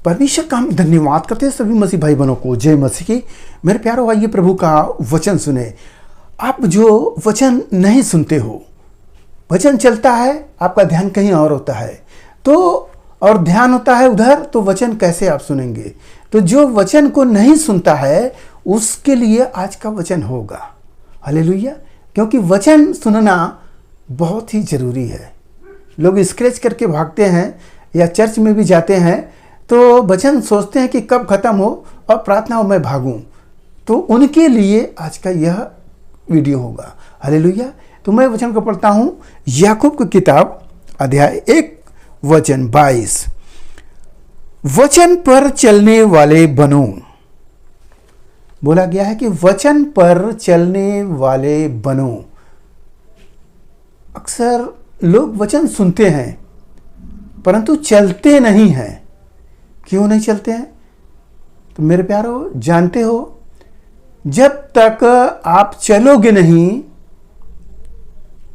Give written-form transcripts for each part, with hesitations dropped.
परमेश्वर का हम धन्यवाद करते हैं सभी मसीह भाई बहनों को। जय मसीह की। मेरे प्यारो, आइए प्रभु का वचन सुने। आप जो वचन नहीं सुनते हो, वचन चलता है, आपका ध्यान कहीं और होता है तो, और ध्यान होता है उधर, तो वचन कैसे आप सुनेंगे? तो जो वचन को नहीं सुनता है उसके लिए आज का वचन होगा। हालेलुया। क्योंकि वचन सुनना बहुत ही जरूरी है। लोग स्क्रैच करके भागते हैं या चर्च में भी जाते हैं तो वचन सोचते हैं कि कब खत्म हो और प्रार्थना हो मैं भागूं। तो उनके लिए आज का यह वीडियो होगा। हालेलुया। तो मैं वचन को पढ़ता हूं, याकूब की किताब अध्याय 1 वचन 22। वचन पर चलने वाले बनो। बोला गया है कि वचन पर चलने वाले बनो। अक्सर लोग वचन सुनते हैं परंतु चलते नहीं हैं। क्यों नहीं चलते हैं? तो मेरे प्यारो, जानते हो, जब तक आप चलोगे नहीं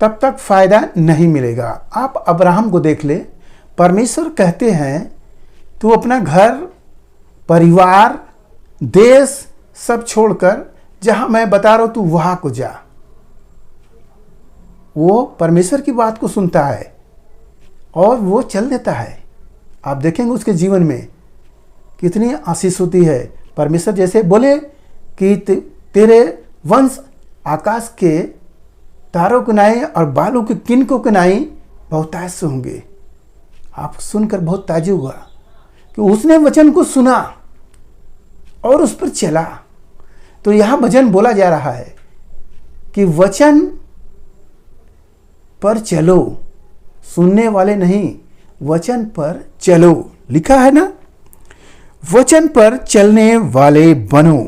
तब तक फायदा नहीं मिलेगा। आप अब्राहम को देख ले। परमेश्वर कहते हैं तू अपना घर, परिवार, देश सब छोड़कर जहां मैं बता रहा हूं तू वहां को जा। वो परमेश्वर की बात को सुनता है और वो चल देता है। आप देखेंगे उसके जीवन में कितनी आशीष होती है। परमेश्वर जैसे बोले कि तेरे वंश आकाश के तारों के नाई और बालों के किनकों के नाई बहुतायत से होंगे। आप सुनकर बहुत ताज्जुब हुआ कि उसने वचन को सुना और उस पर चला। तो यहां वचन बोला जा रहा है कि वचन पर चलो, सुनने वाले नहीं, वचन पर चलो। लिखा है ना, वचन पर चलने वाले बनो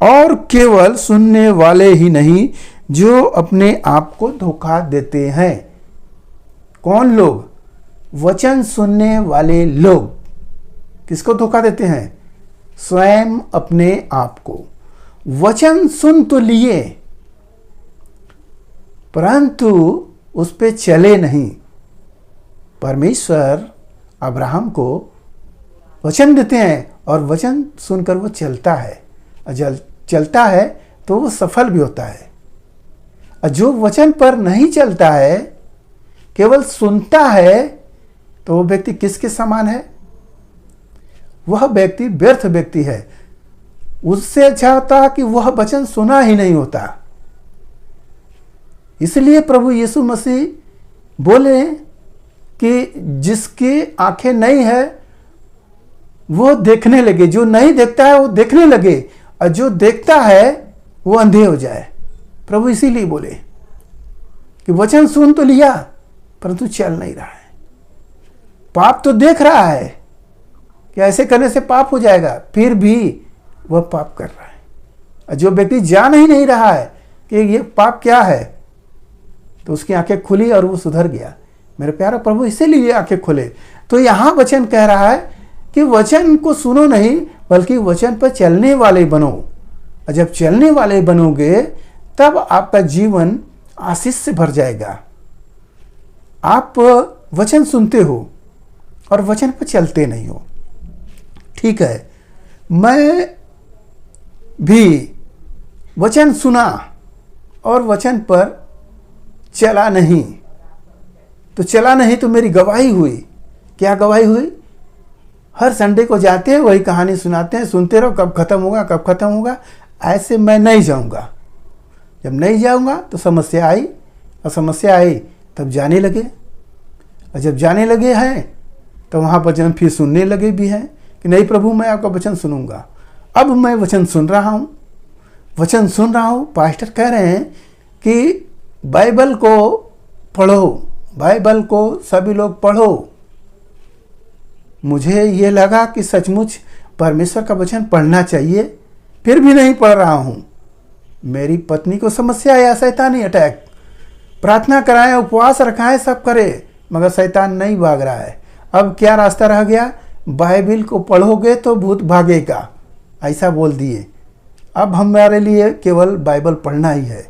और केवल सुनने वाले ही नहीं जो अपने आप को धोखा देते हैं। कौन लोग? वचन सुनने वाले लोग। किसको धोखा देते हैं? स्वयं अपने आप को। वचन सुन तो लिए परंतु उस पे चले नहीं। परमेश्वर अब्राहम को वचन देते हैं और वचन सुनकर वो चलता है। और चलता है तो वो सफल भी होता है। और जो वचन पर नहीं चलता है, केवल सुनता है, तो वो व्यक्ति किसके समान है? वह व्यक्ति व्यर्थ व्यक्ति है। उससे अच्छा होता कि वह वचन सुना ही नहीं होता। इसलिए प्रभु यीशु मसीह बोले कि जिसकी आंखें नहीं है वो देखने लगे, जो नहीं देखता है वो देखने लगे, और जो देखता है वो अंधे हो जाए। प्रभु इसीलिए बोले कि वचन सुन तो लिया परंतु चल नहीं रहा है। पाप तो देख रहा है कि ऐसे करने से पाप हो जाएगा, फिर भी वह पाप कर रहा है। और जो व्यक्ति जान ही नहीं रहा है कि ये पाप क्या है, तो उसकी आंखें खुली और वो सुधर गया। मेरे प्यारा प्रभु इसीलिए आंखें खोले। तो यहां वचन कह रहा है कि वचन को सुनो नहीं बल्कि वचन पर चलने वाले बनो। और जब चलने वाले बनोगे तब आपका जीवन आशीष से भर जाएगा। आप वचन सुनते हो और वचन पर चलते नहीं हो। ठीक है, मैं भी वचन सुना और वचन पर चला नहीं। तो चला नहीं तो मेरी गवाही हुई। क्या गवाही हुई? हर संडे को जाते हैं, वही कहानी सुनाते हैं, सुनते रहो, कब खत्म होगा कब खत्म होगा। ऐसे मैं नहीं जाऊंगा। जब नहीं जाऊंगा तो समस्या आई, और समस्या आई तब जाने लगे। और जब जाने लगे हैं तो वहाँ वचन फिर सुनने लगे भी हैं कि नहीं प्रभु मैं आपका वचन सुनूंगा। अब मैं वचन सुन रहा हूँ, वचन सुन रहा हूँ। पास्टर कह रहे हैं कि बाइबल को पढ़ो, बाइबल को सभी लोग पढ़ो। मुझे ये लगा कि सचमुच परमेश्वर का वचन पढ़ना चाहिए, फिर भी नहीं पढ़ रहा हूँ। मेरी पत्नी को समस्या या शैतानी अटैक, प्रार्थना कराएं, उपवास रखाएं, सब करे, मगर शैतान नहीं भाग रहा है। अब क्या रास्ता रह गया? बाइबल को पढ़ोगे तो भूत भागेगा, ऐसा बोल दिए। अब हमारे लिए केवल बाइबल पढ़ना ही है।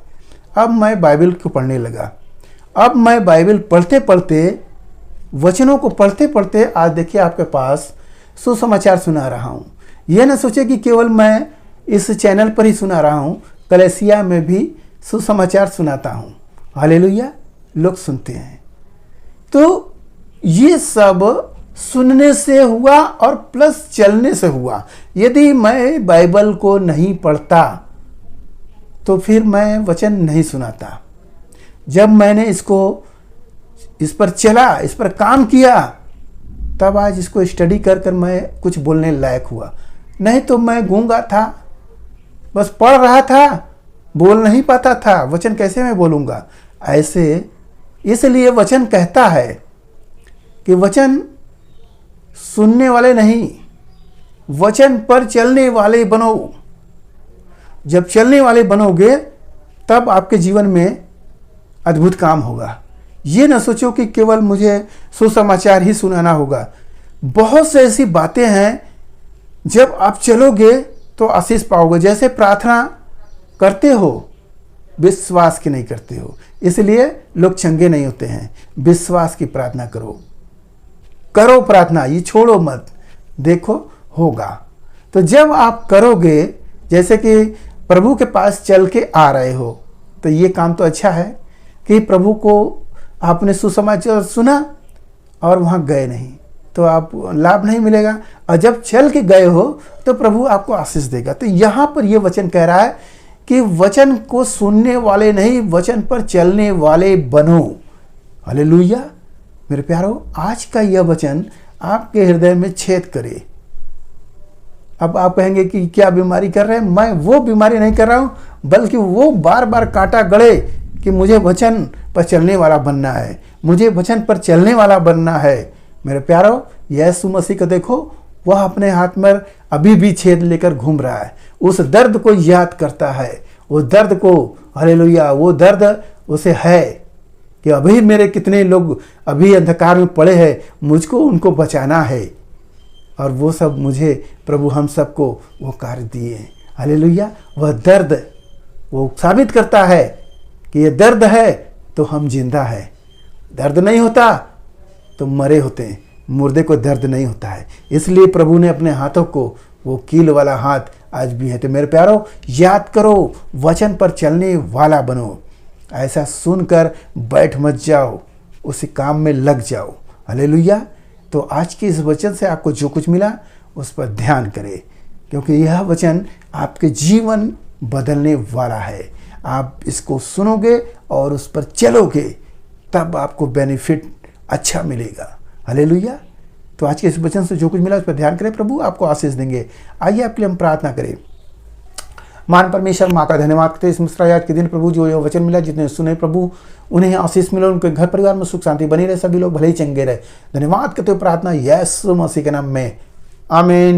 अब मैं बाइबल को पढ़ने लगा। अब मैं बाइबल पढ़ते पढ़ते, वचनों को पढ़ते पढ़ते, आज देखिए आपके पास सुसमाचार सुना रहा हूँ। यह ना सोचे कि केवल मैं इस चैनल पर ही सुना रहा हूँ, कलीसिया में भी सुसमाचार सुनाता हूँ। हालेलुया, लोग सुनते हैं। तो ये सब सुनने से हुआ और प्लस चलने से हुआ। यदि मैं बाइबल को नहीं पढ़ता तो फिर मैं वचन नहीं सुनाता। जब मैंने इस पर चला, इस पर काम किया, तब आज इसको स्टडी कर कर मैं कुछ बोलने लायक हुआ। नहीं तो मैं गूंगा था, बस पढ़ रहा था, बोल नहीं पाता था। वचन कैसे मैं बोलूँगा ऐसे? इसलिए वचन कहता है कि वचन सुनने वाले नहीं, वचन पर चलने वाले बनो। जब चलने वाले बनोगे तब आपके जीवन में अद्भुत काम होगा। ये न सोचो कि केवल मुझे सुसमाचार ही सुनाना होगा। बहुत से ऐसी बातें हैं, जब आप चलोगे तो आशीष पाओगे। जैसे प्रार्थना करते हो, विश्वास की नहीं करते हो, इसलिए लोग चंगे नहीं होते हैं। विश्वास की प्रार्थना करो, करो प्रार्थना, ये छोड़ो मत, देखो होगा। तो जब आप करोगे, जैसे कि प्रभु के पास चल के आ रहे हो, तो ये काम तो अच्छा है कि प्रभु को आपने सुसमाचार सुना और वहाँ गए नहीं, तो आप लाभ नहीं मिलेगा। और जब चल के गए हो तो प्रभु आपको आशीष देगा। तो यहाँ पर ये वचन कह रहा है कि वचन को सुनने वाले नहीं, वचन पर चलने वाले बनो। हालेलुया। मेरे प्यारो, आज का यह वचन आपके हृदय में छेद करे। अब आप कहेंगे कि क्या बीमारी कर रहे हैं? मैं वो बीमारी नहीं कर रहा हूँ, बल्कि वो बार बार कांटा गड़े कि मुझे वचन पर चलने वाला बनना है, मुझे वचन पर चलने वाला बनना है। मेरे प्यारो, यीशु मसीह को देखो, वह अपने हाथ में अभी भी छेद लेकर घूम रहा है। उस दर्द को याद करता है, उस दर्द को, हालेलुया, वो दर्द उसे है कि अभी मेरे कितने लोग अभी अंधकार में पड़े हैं, मुझको उनको बचाना है। और वो सब मुझे प्रभु हम सबको वो कार्य दिए। हालेलुया। वह दर्द वो साबित करता है कि ये दर्द है तो हम जिंदा है। दर्द नहीं होता तो मरे होते हैं, मुर्दे को दर्द नहीं होता है। इसलिए प्रभु ने अपने हाथों को, वो कील वाला हाथ आज भी है। तो मेरे प्यारो, याद करो, वचन पर चलने वाला बनो। ऐसा सुनकर बैठ मत जाओ, उसी काम में लग जाओ। हालेलुया। तो आज के इस वचन से आपको जो कुछ मिला उस पर ध्यान करें, क्योंकि यह वचन आपके जीवन बदलने वाला है। आप इसको सुनोगे और उस पर चलोगे, तब आपको बेनिफिट अच्छा मिलेगा। हालेलुया। तो आज के इस वचन से जो कुछ मिला उस पर ध्यान करें, प्रभु आपको आशीष देंगे। आइए आपके लिए हम प्रार्थना करें। मान परमेश्वर, माँ का धन्यवाद करते इस मुस्कुराहट के दिन प्रभु, जो यह वचन मिला, जितने सुने प्रभु उन्हें आशीष मिले, उनके घर परिवार में सुख शांति बनी रहे, सभी लोग भले ही चंगे रहे। धन्यवाद करते हुए प्रार्थना यीशु मसीह के नाम में, आमीन।